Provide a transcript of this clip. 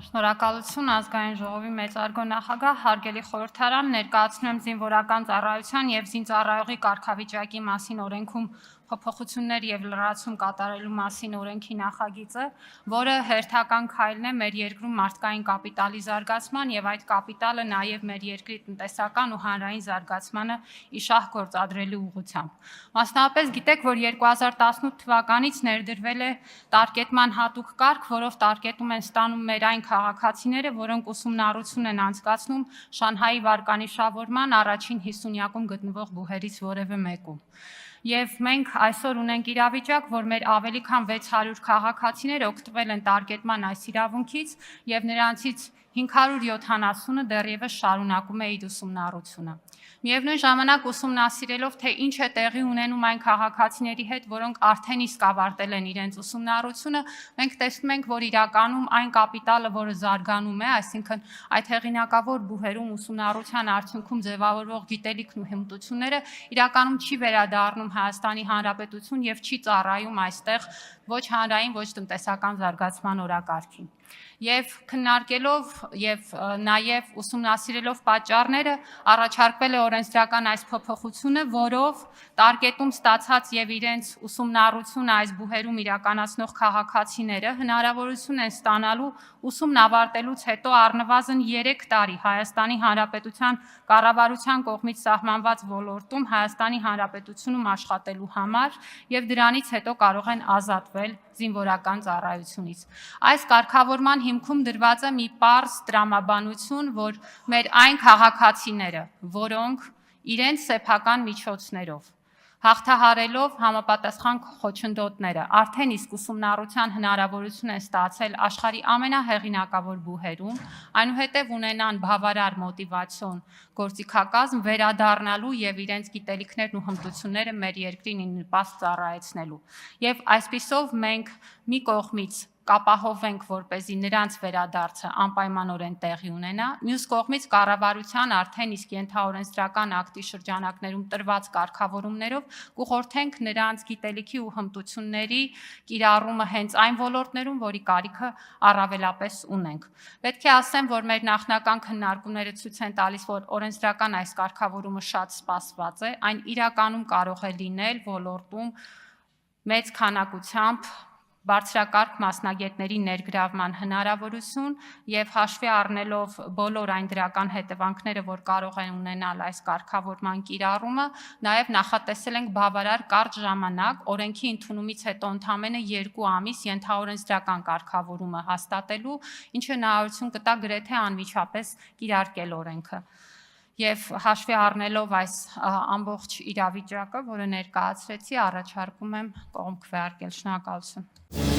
Շնորհակալություն ազգային ժողովի մեծարգո նախագահ, հարգելի խորհրդարան, ներկայացնում եմ զինվորական ծառայության և զինծառայողի կարգավիճակի մասին օրենքում փոփոխություններ և լրացում կատարելու մասին օրենքի նախագիծը, որը հերթական քայլն է մեր երկրում մարդկային կապիտալի զարգացման և այդ կապիտալը նաև մեր երկրի տնտեսական ու հանրային զարգացմանը իշահ գործադրելու ուղղությամբ։ Մասնավորապես գիտեք, որ 2018 թվականից ներդրվել է տարկետման հատուկ կարգ, որով տարկետում են ստանում մեր այն քաղաքացիները, որոնք ուսումնառություն են անցկացնում Շանհայի վարկանիշավորման առաջին 50-յակում գտնվող բուհերից որևէ մեկում։ Եվ մենք այսօր ունենք իրավիճակ, որ մեր ավելի քան 600 քաղաքացիներ օգտվել են տարկետման այս իրավունքից և նրանցից 570-ը դեռևս շարունակում է իր ուսումնառությունը։ Միևնույն ժամանակ ուսումնասիրելով, թե ինչ է տեղի ունենում այն քաղաքացիների հետ, որոնք արդեն իսկ ավարտել են իրենց ուսումնառությունը, մենք տեսնում ենք, որ իրականում այն կապիտալը, որը զարգանում է, այսինքն այդ հեղինակավոր բուհերում ուսումնառության արդյունքում ձևավորվող գիտելիքն ու հմտությունները իրականում չի վերադառնում Հայաստանի Հանրապետություն և չի ծառայում այստեղ ոչ հանրային, ոչ տնտեսական զարգացման օրակարգին։ Եվ քննարկելով և նաև ուսումնասիրելով պատճառները առաջարկվել է օրենսդրական այս փոփոխությունը, որով տարկետում ստացած և իրենց ուսումնառությունը այս բուհերում իրականացնող քաղաքացիները հնարավորություն են ստանալու ուսումն ավարտելուց հետո առնվազն 3 տարի Հայաստանի Հանրապետության կառավարության կողմից սահմանված ոլորտում Հայաստանի Հանրապետությունում աշխատելու համար և դրանից հետո կարող են ազատվել զինվորական ծառայությունից։ Այս կարգավորման հիմքում դրված է մի պարզ տրամաբանություն, որ մեր այն քաղաքացիները, որոնք իրենց սեփական միջոցներով հաղթահարելով համապատասխան խոչընդոտները արդեն իսկ ուսումնառության հնարավորություն են ստացել աշխարհի ամենահեղինակավոր բուհերում, այնուհետև ունենան բավարար մոտիվացիոն գործիքակազմ վերադառնալու և իրենց գիտելիքներն ու հմտությունները մեր երկրին ի նպաստ ծառայեցնելու։ Եվ այսպիսով մենք մի կողմից կապահովենք, որպեսզի նրանց վերադարձը անպայմանորեն տեղի ունենա, մյուս կողմից կառավարության արդեն իսկ ենթաօրենսդրական ակտի շրջանակներում տրված կարգավորումներով կուղղորդենք նրանց գիտելիքի ու հմտությունների կիրառումը հենց այն ոլորտներում, որի կարիքը առավելապես ունենք։ Պետք է ասեմ, որ մեր նախնական քննարկումները ցույց են տալիս, որ օրենսդրական այս կարգավորումը շատ սպասված է, այն իրականում կարող է լինել ոլորտում մեծ քանակությամբ բարձրակարգ մասնագետների ներգրավման հնարավորություն և հաշվի առնելով բոլոր այն դրական հետևանքները, որ կարող են ունենալ այս կարգավորման կիրառումը, նաև նախատեսել ենք բավարար կարճ ժամանակ օրենքի ընդունումից հետո ընդամենը 2 ամիս ենթաօրենսդրական կարգավորումը հաստատելու, ինչը հնարավորություն կտա գրեթե անմիջապես կիրարկել օրենքը։ Եվ հաշվի առնելով այս ամբողջ իրավիճակը, որը ներկայացրեցի, առաջարկում եմ կողմ քվեարկել։ Շնորհակալություն։